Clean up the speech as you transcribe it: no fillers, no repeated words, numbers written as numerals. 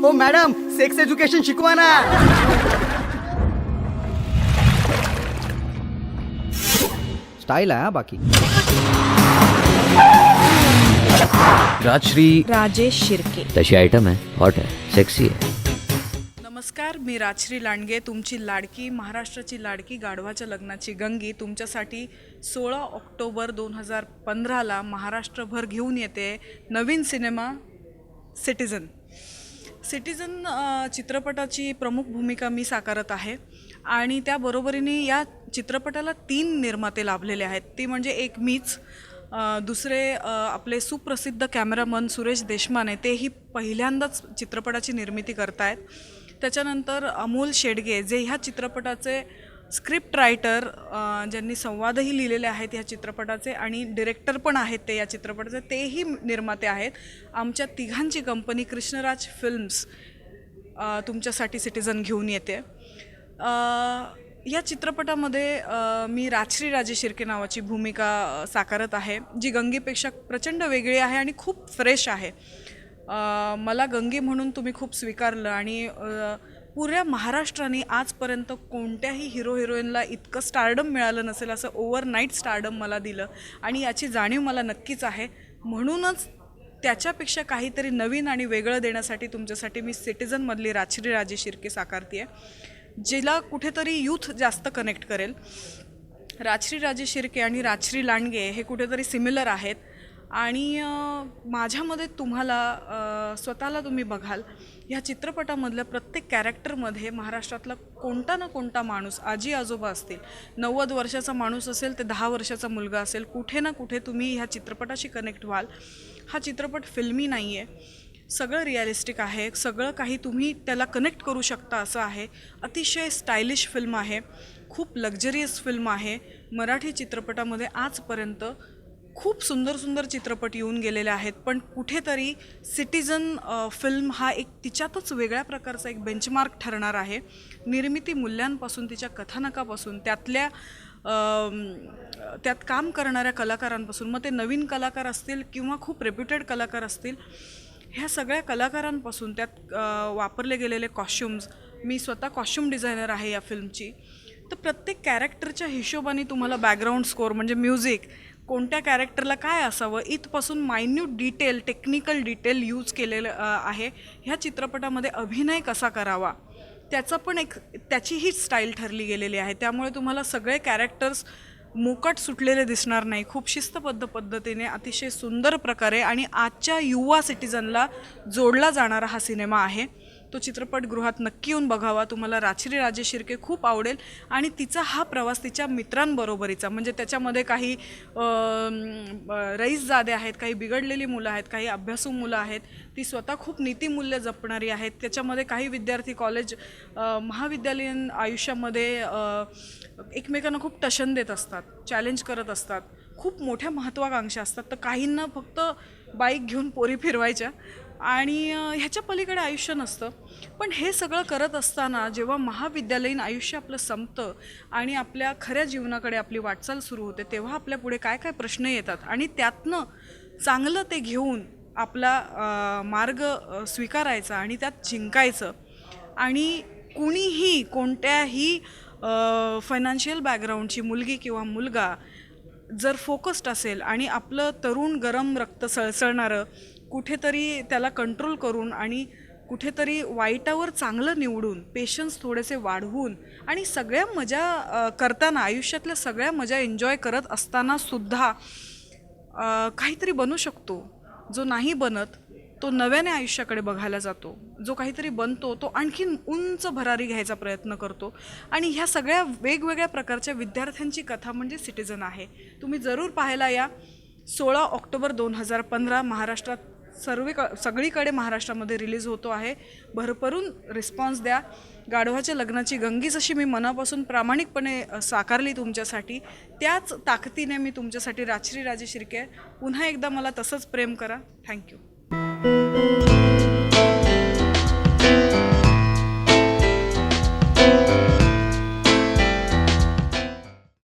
ओ madam, sex education शिकवा ना. Style आहे हा बाकी. राजश्री राजेश शिर्के. तशी आयटम आहे, हॉट आहे, सेक्सी आहे. नमस्कार, मी राजश्री लांडगे, तुमची लाडकी, महाराष्ट्राची लाडकी, गाढवाच्या लग्नाची गंगी तुमच्यासाठी 16 ऑक्टोबर 2015ला महाराष्ट्रभर घेऊन येते नवीन सिनेमा सिटिझन. चित्रपटाची प्रमुख भूमिका मी साकारत आहे आणि त्याबरोबरीने या चित्रपटाला 3 निर्माते लाभलेले आहेत. ती म्हणजे एक मीच, दुसरे आपले सुप्रसिद्ध कॅमेरामन सुरेश देशमाने, तेही पहिल्यांदाच चित्रपटाची निर्मिती करतायत. त्याच्यानंतर अमोल शेडगे, जे ह्या चित्रपटाचे स्क्रिप्ट रायटर, ज्यांनी संवादही लिहिलेले आहेत ह्या चित्रपटाचे आणि डिरेक्टर पण आहेत ते या चित्रपटाचे, तेही निर्माते आहेत. आमच्या तिघांची कंपनी कृष्णराज फिल्म्स तुमच्यासाठी सिटिझन घेऊन येते. या चित्रपटामध्ये मी राजश्री राजे शिर्के नावाची भूमिका साकारत आहे, जी गंगेपेक्षा प्रचंड वेगळी आहे आणि खूप फ्रेश आहे. मला गंगे म्हणून तुम्ही खूप स्वीकारलं आणि पुऱ्या महाराष्ट्राने आजपर्यंत कोणत्याही हिरो हिरोईनला इतकं स्टारडम मिळालं नसेल असं ओव्हरनाईट स्टारडम मला दिलं आणि याची जाणीव मला नक्कीच आहे. म्हणूनच त्याच्यापेक्षा काहीतरी नवीन आणि वेगळं देण्यासाठी तुमच्यासाठी मी सिटिझनमधली राजश्री राजे शिर्के साकारते आहे, जिला कुठेतरी यूथ जास्त कनेक्ट करेल. राजश्री राजे शिर्के आणि राजश्री लांडगे हे कुठेतरी सिमिलर आहेत आणि माझ्यामध्ये तुम्हाला स्वतःला तुम्ही बघाल. ह्या चित्रपटामधल्या प्रत्येक कॅरेक्टरमध्ये महाराष्ट्रातला कोणता ना कोणता माणूस, आजी आजोबा असतील, 90 वर्षाचा माणूस असेल ते 10 वर्षाचा मुलगा असेल, कुठे ना कुठे तुम्ही ह्या चित्रपटाशी कनेक्ट व्हाल. हा चित्रपट फिल्मी नाही आहे, सगळं रिअलिस्टिक आहे, सगळं काही तुम्ही त्याला कनेक्ट करू शकता असं आहे. अतिशय स्टायलिश फिल्म आहे, खूप लक्झरियस फिल्म आहे. मराठी चित्रपटामध्ये आजपर्यंत खूप सुंदर सुंदर चित्रपट येऊन गेलेले आहेत, पण कुठेतरी सिटिझन फिल्म हा एक तिच्यातच वेगळ्या प्रकारचा एक बेंचमार्क ठरणार आहे. निर्मिती मूल्यांपासून, तिच्या कथानकापासून, त्यात काम करणाऱ्या कलाकारांपासून, मग ते नवीन कलाकार असतील किंवा खूप रेप्युटेड कलाकार असतील, ह्या सगळ्या कलाकारांपासून, त्यात वापरले गेलेले कॉस्ट्युम्स, मी स्वतः कॉस्ट्युम डिझायनर आहे या फिल्मची, तर प्रत्येक कॅरेक्टरच्या हिशोबाने तुम्हाला बॅकग्राऊंड स्कोअर म्हणजे म्युझिक, कोणत्या कॅरेक्टरला काय असावं इथपासून minute detail, technical detail use केलेलं आहे. ह्या चित्रपटामध्ये अभिनय कसा करावा त्याचा पण त्याचीही स्टाईल ठरली गेलेली आहे. त्यामुळे तुम्हाला सगळे कॅरेक्टर्स मोकाट सुटलेले दिसणार नाही. खूप शिस्तबद्ध पद्धतीने, अतिशय सुंदर प्रकारे आणि आजच्या युवा सिटिझनला जोडला जाणारा हा सिनेमा आहे. तो चित्रपटगृहात नक्की येऊन बघावा. तुम्हाला राजश्री राजे शिर्के खूप आवडेल आणि तिचा हा प्रवास तिच्या मित्रांबरोबरीचा, म्हणजे त्याच्यामध्ये काही रईसजादे आहेत, काही बिघडलेली मुलं आहेत, काही अभ्यासू मुलं आहेत, ती स्वतः खूप नीतिमूल्य जपणारी आहेत. त्याच्यामध्ये काही विद्यार्थी कॉलेज, महाविद्यालयीन आयुष्यामध्ये एकमेकांना खूप टशन देत असतात, चॅलेंज करत असतात, खूप मोठ्या महत्त्वाकांक्षा असतात. तर काहींना फक्त बाईक घेऊन पोरी फिरवायच्या आणि ह्याच्या पलीकडे आयुष्य नसतं. पण हे सगळं करत असताना जेव्हा महाविद्यालयीन आयुष्य आपलं संपतं आणि आपल्या खऱ्या जीवनाकडे आपली वाटचाल सुरू होते, तेव्हा आपल्या पुढे काय काय प्रश्न येतात आणि त्यातनं चांगलं ते घेऊन आपला मार्ग स्वीकारायचा आणि त्यात जिंकायचं. आणि कुणीही, कोणत्याही फायनान्शियल बॅकग्राऊंडची मुलगी किंवा मुलगा जर फोकस्ड असेल आणि आपलं तरुण गरम रक्त सळसळणारं कुठेतरी त्याला कंट्रोल करून आणि कुठेतरी वाईटावर चांगलं निवडून, पेशन्स थोडेसे वाढवून आणि सगळ्या मजा करताना, आयुष्यातल्या सगळ्या मजा एन्जॉय करत असताना सुद्धा काहीतरी बनू शकतो. जो नाही बनत तो नव्याने आयुष्याकडे बघायला जातो, जो काहीतरी बनतो तो आणखीन उंच भरारी घ्यायचा प्रयत्न करतो. आणि ह्या सगळ्या वेगवेगळ्या प्रकारच्या विद्यार्थ्यांची कथा म्हणजे सिटिझन आहे. तुम्ही जरूर पाहायला या. 16 ऑक्टोबर 2015 महाराष्ट्रात सगळीकडे महाराष्ट्रामध्ये रिलीज होतो आहे. भरभरून रिस्पॉन्स द्या. गाढवाच्या लग्नाची गंगी जशी मी मनापासून प्रामाणिकपणे साकारली तुमच्यासाठी, त्याच ताकदीने मी तुमच्यासाठी राजश्री राजे शिर्के. पुन्हा एकदा मला तसंच प्रेम करा. थँक्यू.